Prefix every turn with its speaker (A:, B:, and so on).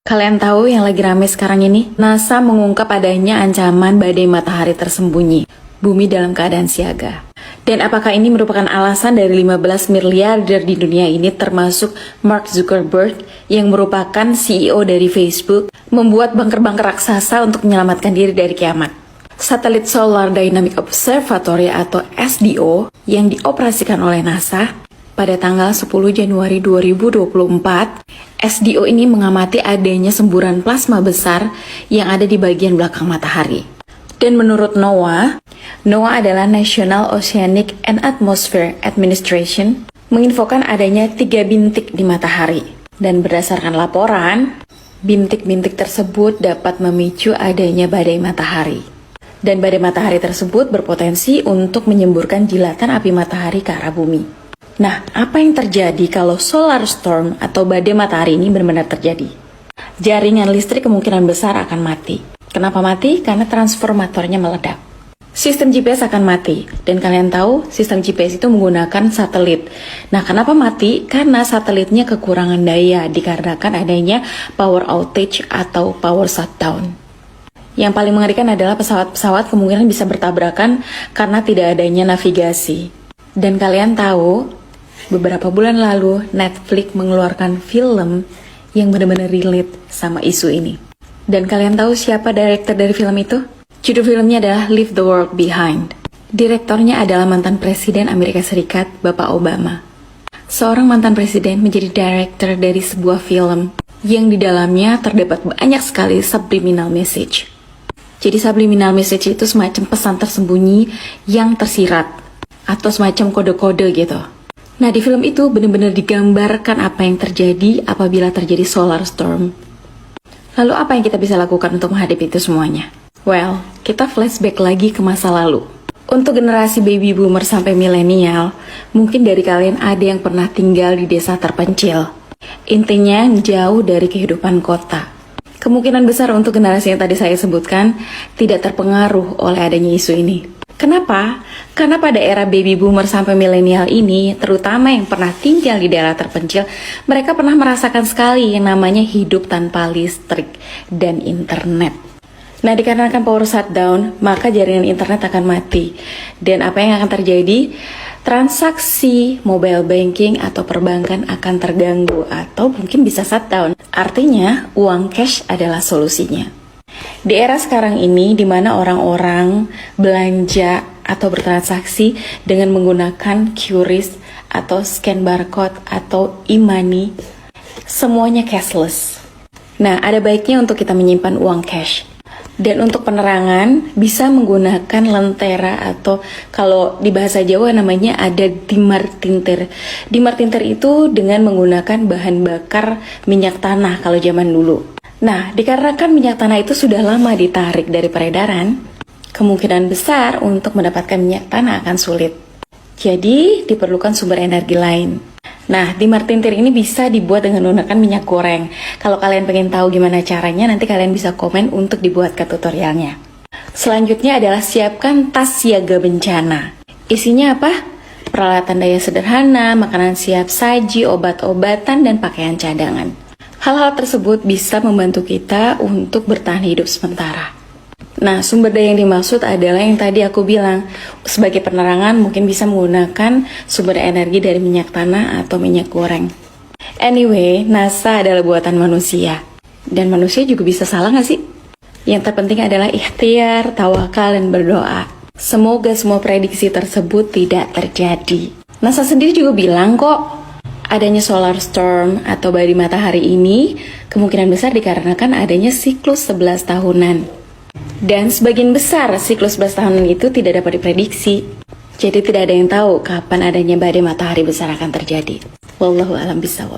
A: Kalian tahu yang lagi rame sekarang ini? NASA mengungkap adanya ancaman badai matahari tersembunyi. Bumi dalam keadaan siaga. Dan apakah ini merupakan alasan dari 15 miliarder di dunia ini termasuk Mark Zuckerberg yang merupakan CEO dari Facebook membuat bunker-bunker raksasa untuk menyelamatkan diri dari kiamat? Satelit Solar Dynamic Observatory atau SDO yang dioperasikan oleh NASA pada tanggal 10 Januari 2024, SDO ini mengamati adanya semburan plasma besar yang ada di bagian belakang matahari. Dan menurut NOAA adalah National Oceanic and Atmospheric Administration, menginfokan adanya 3 bintik di matahari. Dan berdasarkan laporan, bintik-bintik tersebut dapat memicu adanya badai matahari. Dan badai matahari tersebut berpotensi untuk menyemburkan jilatan api matahari ke arah bumi. Nah, apa yang terjadi kalau solar storm atau badai matahari ini benar-benar terjadi? Jaringan listrik kemungkinan besar akan mati. Kenapa mati? Karena transformatornya meledak. Sistem GPS akan mati. Dan kalian tahu, sistem GPS itu menggunakan satelit. Nah, kenapa mati? Karena satelitnya kekurangan daya dikarenakan adanya power outage atau power shutdown. Yang paling mengerikan adalah pesawat-pesawat kemungkinan bisa bertabrakan karena tidak adanya navigasi. Dan kalian tahu, beberapa bulan lalu Netflix mengeluarkan film yang benar-benar relate sama isu ini. Dan kalian tahu siapa direktur dari film itu? Judul filmnya adalah Leave the World Behind. Direktornya adalah mantan Presiden Amerika Serikat, Bapak Obama. Seorang mantan presiden menjadi direktur dari sebuah film yang di dalamnya terdapat banyak sekali subliminal message. Jadi subliminal message itu semacam pesan tersembunyi yang tersirat atau semacam kode-kode gitu. Nah, di film itu benar-benar digambarkan apa yang terjadi apabila terjadi solar storm. Lalu apa yang kita bisa lakukan untuk menghadapi itu semuanya? Well, kita flashback lagi ke masa lalu. Untuk generasi baby boomer sampai milenial, mungkin dari kalian ada yang pernah tinggal di desa terpencil. Intinya jauh dari kehidupan kota. Kemungkinan besar untuk generasi yang tadi saya sebutkan tidak terpengaruh oleh adanya isu ini. Kenapa? Karena pada era baby boomer sampai milenial ini, terutama yang pernah tinggal di daerah terpencil, mereka pernah merasakan sekali yang namanya hidup tanpa listrik dan internet. Nah, dikarenakan power shutdown, maka jaringan internet akan mati. Dan apa yang akan terjadi? Transaksi mobile banking atau perbankan akan terganggu atau mungkin bisa shutdown. Artinya, uang cash adalah solusinya. Di era sekarang ini, di mana orang-orang belanja atau bertransaksi dengan menggunakan QRIS atau scan barcode atau e-money, semuanya cashless. Nah, ada baiknya untuk kita menyimpan uang cash. Dan untuk penerangan, bisa menggunakan lentera atau kalau di bahasa Jawa namanya ada dimartintir. Dimartintir itu dengan menggunakan bahan bakar minyak tanah kalau zaman dulu. Nah, dikarenakan minyak tanah itu sudah lama ditarik dari peredaran, kemungkinan besar untuk mendapatkan minyak tanah akan sulit. Jadi, diperlukan sumber energi lain. Nah, dimartintir ini bisa dibuat dengan menggunakan minyak goreng. Kalau kalian pengen tahu gimana caranya, nanti kalian bisa komen untuk dibuatkan tutorialnya. Selanjutnya adalah siapkan tas siaga bencana. Isinya apa? Peralatan daya sederhana, makanan siap saji, obat-obatan, dan pakaian cadangan. Hal-hal tersebut bisa membantu kita untuk bertahan hidup sementara. Nah, sumber daya yang dimaksud adalah yang tadi aku bilang, sebagai penerangan mungkin bisa menggunakan sumber energi dari minyak tanah atau minyak goreng. Anyway, NASA adalah buatan manusia. Dan manusia juga bisa salah gak sih? Yang terpenting adalah ikhtiar, tawakal, dan berdoa. Semoga semua prediksi tersebut tidak terjadi. NASA sendiri juga bilang kok, adanya solar storm atau badai matahari ini kemungkinan besar dikarenakan adanya siklus 11 tahunan. Dan sebagian besar siklus 11 tahunan itu tidak dapat diprediksi. Jadi tidak ada yang tahu kapan adanya badai matahari besar akan terjadi. Wallahu a'lam bishawab.